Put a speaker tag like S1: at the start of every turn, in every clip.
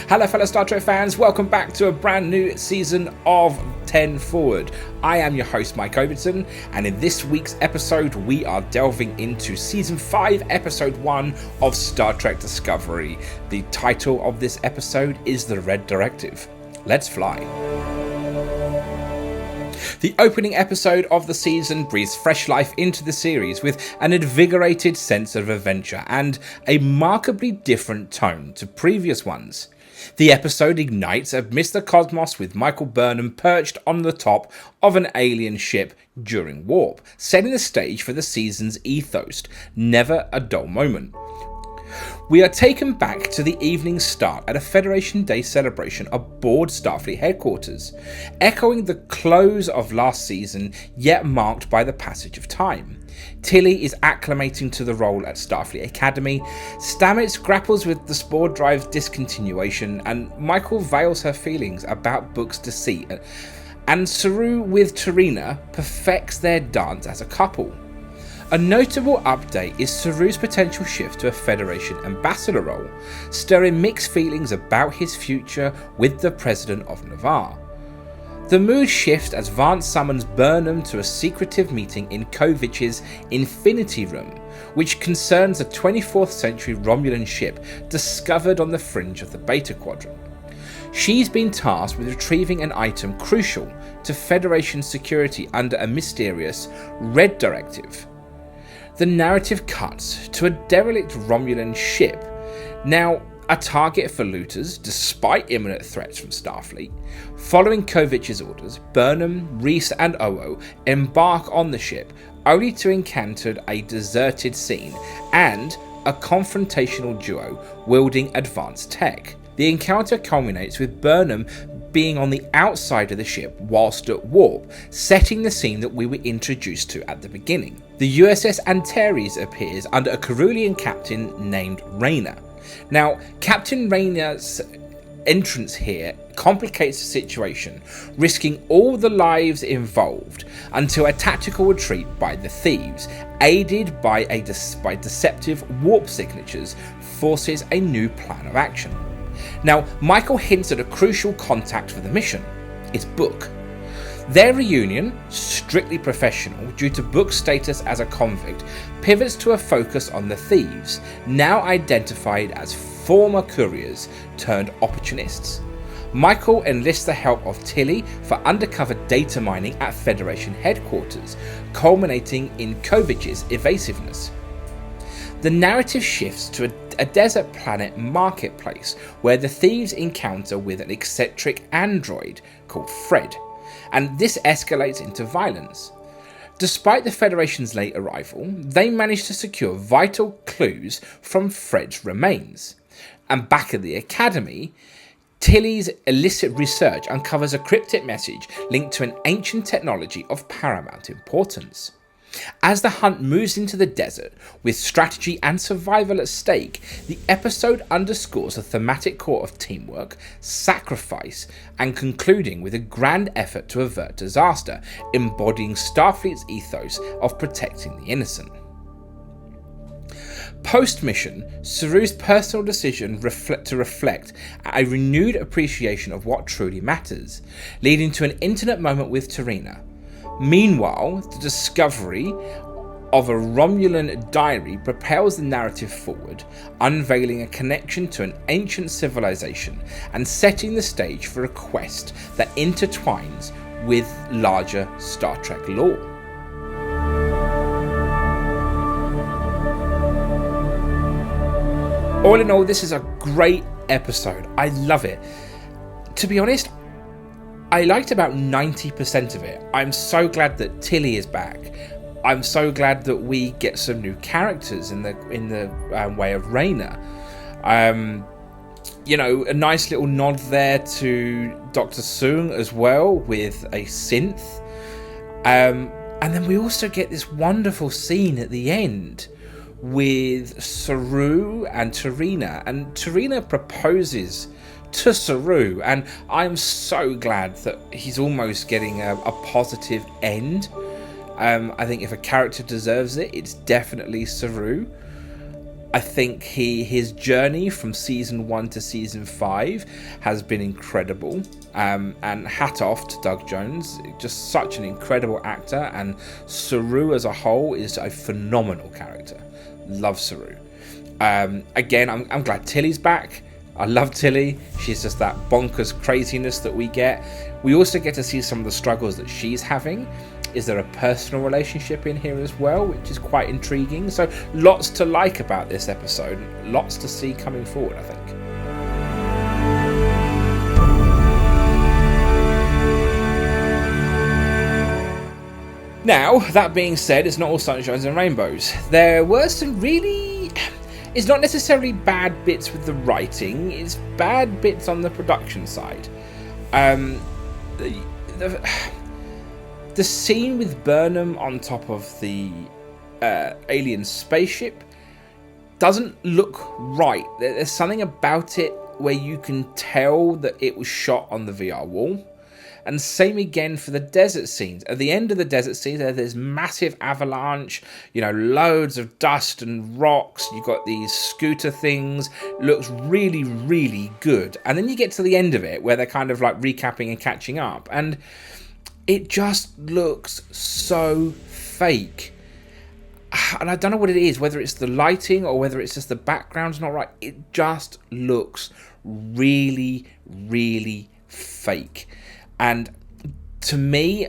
S1: Hello fellow Star Trek fans, welcome back to a brand new season of 10 Forward. I am your host Mike Overton, and in this week's episode we are delving into Season 5 Episode 1 of Star Trek Discovery. The title of this episode is The Red Directive. Let's fly. The opening episode of the season breathes fresh life into the series with an invigorated sense of adventure and a markedly different tone to previous ones. The episode ignites amidst the cosmos with Michael Burnham perched on the top of an alien ship during warp, setting the stage for the season's ethos, never a dull moment. We are taken back to the evening start at a Federation Day celebration aboard Starfleet headquarters, echoing the close of last season, yet marked by the passage of time. Tilly is acclimating to the role at Starfleet Academy, Stamets grapples with the Spore Drive's discontinuation, and Michael veils her feelings about Book's deceit, and Saru with Tarina perfects their dance as a couple. A notable update is Saru's potential shift to a Federation ambassador role, stirring mixed feelings about his future with the President of Navarre. The mood shifts as Vance summons Burnham to a secretive meeting in Kovich's Infinity Room, which concerns a 24th century Romulan ship discovered on the fringe of the Beta Quadrant. She's been tasked with retrieving an item crucial to Federation security under a mysterious Red Directive. The narrative cuts to a derelict Romulan ship, now a target for looters despite imminent threats from Starfleet. Following Kovich's orders, Burnham, Reese and Oo embark on the ship, only to encounter a deserted scene and a confrontational duo wielding advanced tech. The encounter culminates with Burnham being on the outside of the ship whilst at warp, setting the scene that we were introduced to at the beginning. The USS Antares appears under a Carulian captain named Rayner. Now, Captain Rayner's entrance here complicates the situation, risking all the lives involved until a tactical retreat by the thieves, aided by deceptive warp signatures, forces a new plan of action. Now, Michael hints at a crucial contact for the mission. It's Book. Their reunion, strictly professional due to Book's status as a convict, pivots to a focus on the thieves, now identified as former couriers turned opportunists. Michael enlists the help of Tilly for undercover data mining at Federation headquarters, culminating in Kovich's evasiveness. The narrative shifts to a desert planet marketplace where the thieves encounter with an eccentric android called Fred, and this escalates into violence. Despite the Federation's late arrival, they manage to secure vital clues from Fred's remains. And back at the Academy, Tilly's illicit research uncovers a cryptic message linked to an ancient technology of paramount importance. As the hunt moves into the desert, with strategy and survival at stake, the episode underscores the thematic core of teamwork, sacrifice, and concluding with a grand effort to avert disaster, embodying Starfleet's ethos of protecting the innocent. Post-mission, Saru's personal decision to reflect a renewed appreciation of what truly matters, leading to an intimate moment with Tarina. Meanwhile, the discovery of a Romulan diary propels the narrative forward, unveiling a connection to an ancient civilization and setting the stage for a quest that intertwines with larger Star Trek lore. All in all, this is a great episode. I love it. To be honest, I liked about 90% of it. I'm so glad that Tilly is back. I'm so glad that we get some new characters in the way of Rayner. A nice little nod there to Dr. Soong as well with a synth. And then we also get this wonderful scene at the end with Saru and Tarina. And Tarina proposes to Saru, and I'm so glad that he's almost getting a positive end. I think if a character deserves it, it's definitely Saru. I think his journey from season 1 to season 5 has been incredible. And hat off to Doug Jones, just such an incredible actor, and Saru as a whole is a phenomenal character. Love Saru. Again, I'm glad Tilly's back. I love Tilly. She's just that bonkers craziness that we get. We also get to see some of the struggles that she's having. Is there a personal relationship in here as well, which is quite intriguing? So lots to like about this episode. Lots to see coming forward, I think. Now, that being said, it's not all sunshines and rainbows. There were some really... It's not necessarily bad bits with the writing, it's bad bits on the production side. The scene with Burnham on top of the alien spaceship doesn't look right. There's something about it where you can tell that it was shot on the VR wall. And same again for the desert scenes. At the end of the desert scenes, there's massive avalanche, loads of dust and rocks. You've got these scooter things. Looks really, really good. And then you get to the end of it where they're kind of like recapping and catching up. And it just looks so fake. And I don't know what it is, whether it's the lighting or whether it's just the background's not right. It just looks really, really fake. And to me,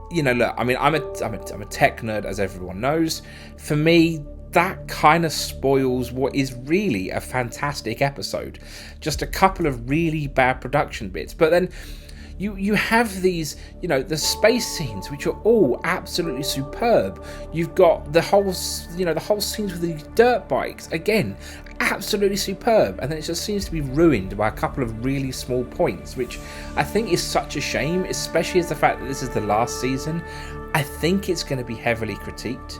S1: look, I mean, I'm a tech nerd, as everyone knows. For me, that kind of spoils what is really a fantastic episode. Just a couple of really bad production bits. But then you have these, the space scenes, which are all absolutely superb. You've got the whole scenes with the dirt bikes, again, absolutely superb. And then it just seems to be ruined by a couple of really small points, which I think is such a shame, especially as the fact that this is the last season. I think it's going to be heavily critiqued,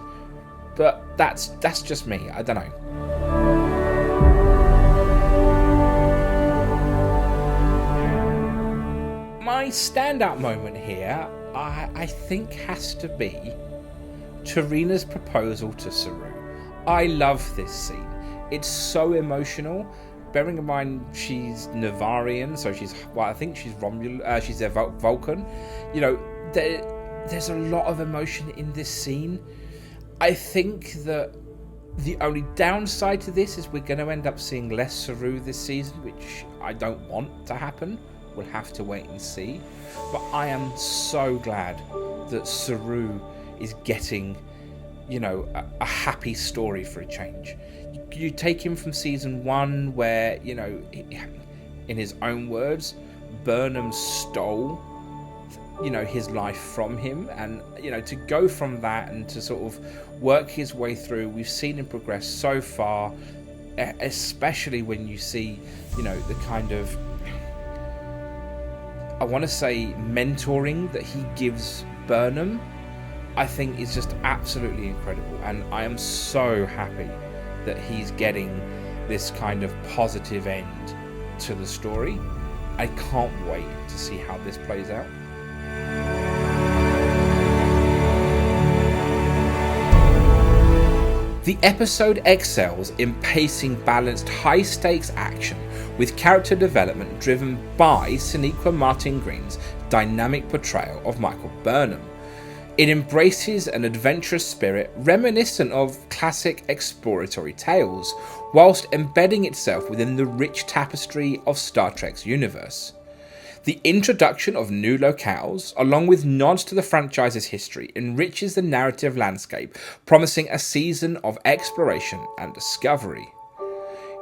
S1: but that's just me. I don't know. My standout moment here, I think, has to be Tarina's proposal to Saru. I love this scene. It's so emotional. Bearing in mind she's Navarian, so I think she's Romulan. She's a Vulcan. There's a lot of emotion in this scene. I think that the only downside to this is we're going to end up seeing less Saru this season, which I don't want to happen. We'll have to wait and see. But I am so glad that Saru is getting, a happy story for a change. You take him from season 1 where, in his own words, Burnham stole, his life from him. And, to go from that and to sort of work his way through, we've seen him progress so far, especially when you see, the kind of, I want to say, mentoring that he gives Burnham, I think is just absolutely incredible. And I am so happy that he's getting this kind of positive end to the story. I can't wait to see how this plays out. The episode excels in pacing balanced high-stakes action with character development driven by Sonequa Martin Green's dynamic portrayal of Michael Burnham. It embraces an adventurous spirit reminiscent of classic exploratory tales, whilst embedding itself within the rich tapestry of Star Trek's universe. The introduction of new locales, along with nods to the franchise's history, enriches the narrative landscape, promising a season of exploration and discovery.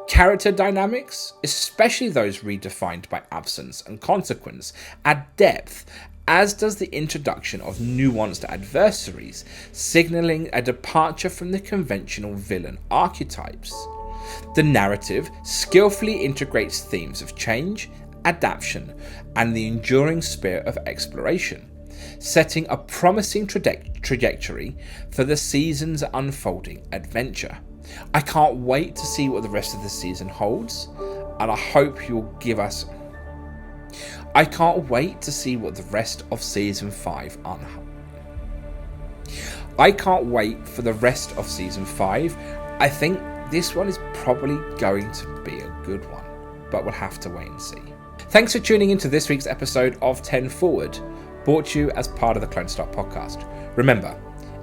S1: Character dynamics, especially those redefined by absence and consequence, add depth, as does the introduction of nuanced adversaries, signalling a departure from the conventional villain archetypes. The narrative skillfully integrates themes of change, adaptation, and the enduring spirit of exploration, setting a promising trajectory for the season's unfolding adventure. I can't wait to see what the rest of the season holds, and I hope you'll give us... I can't wait to see what the rest of season 5 I can't wait for the rest of season 5. I think this one is probably going to be a good one, but we'll have to wait and see. Thanks for tuning into this week's episode of 10 Forward, brought to you as part of the Clone Star podcast. Remember,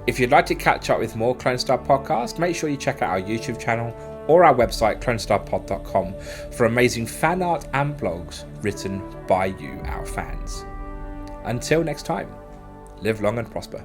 S1: if you'd like to catch up with more Clone Star podcasts, make sure you check out our YouTube channel or our website, clonestarpod.com, for amazing fan art and blogs written by you, our fans. Until next time, live long and prosper.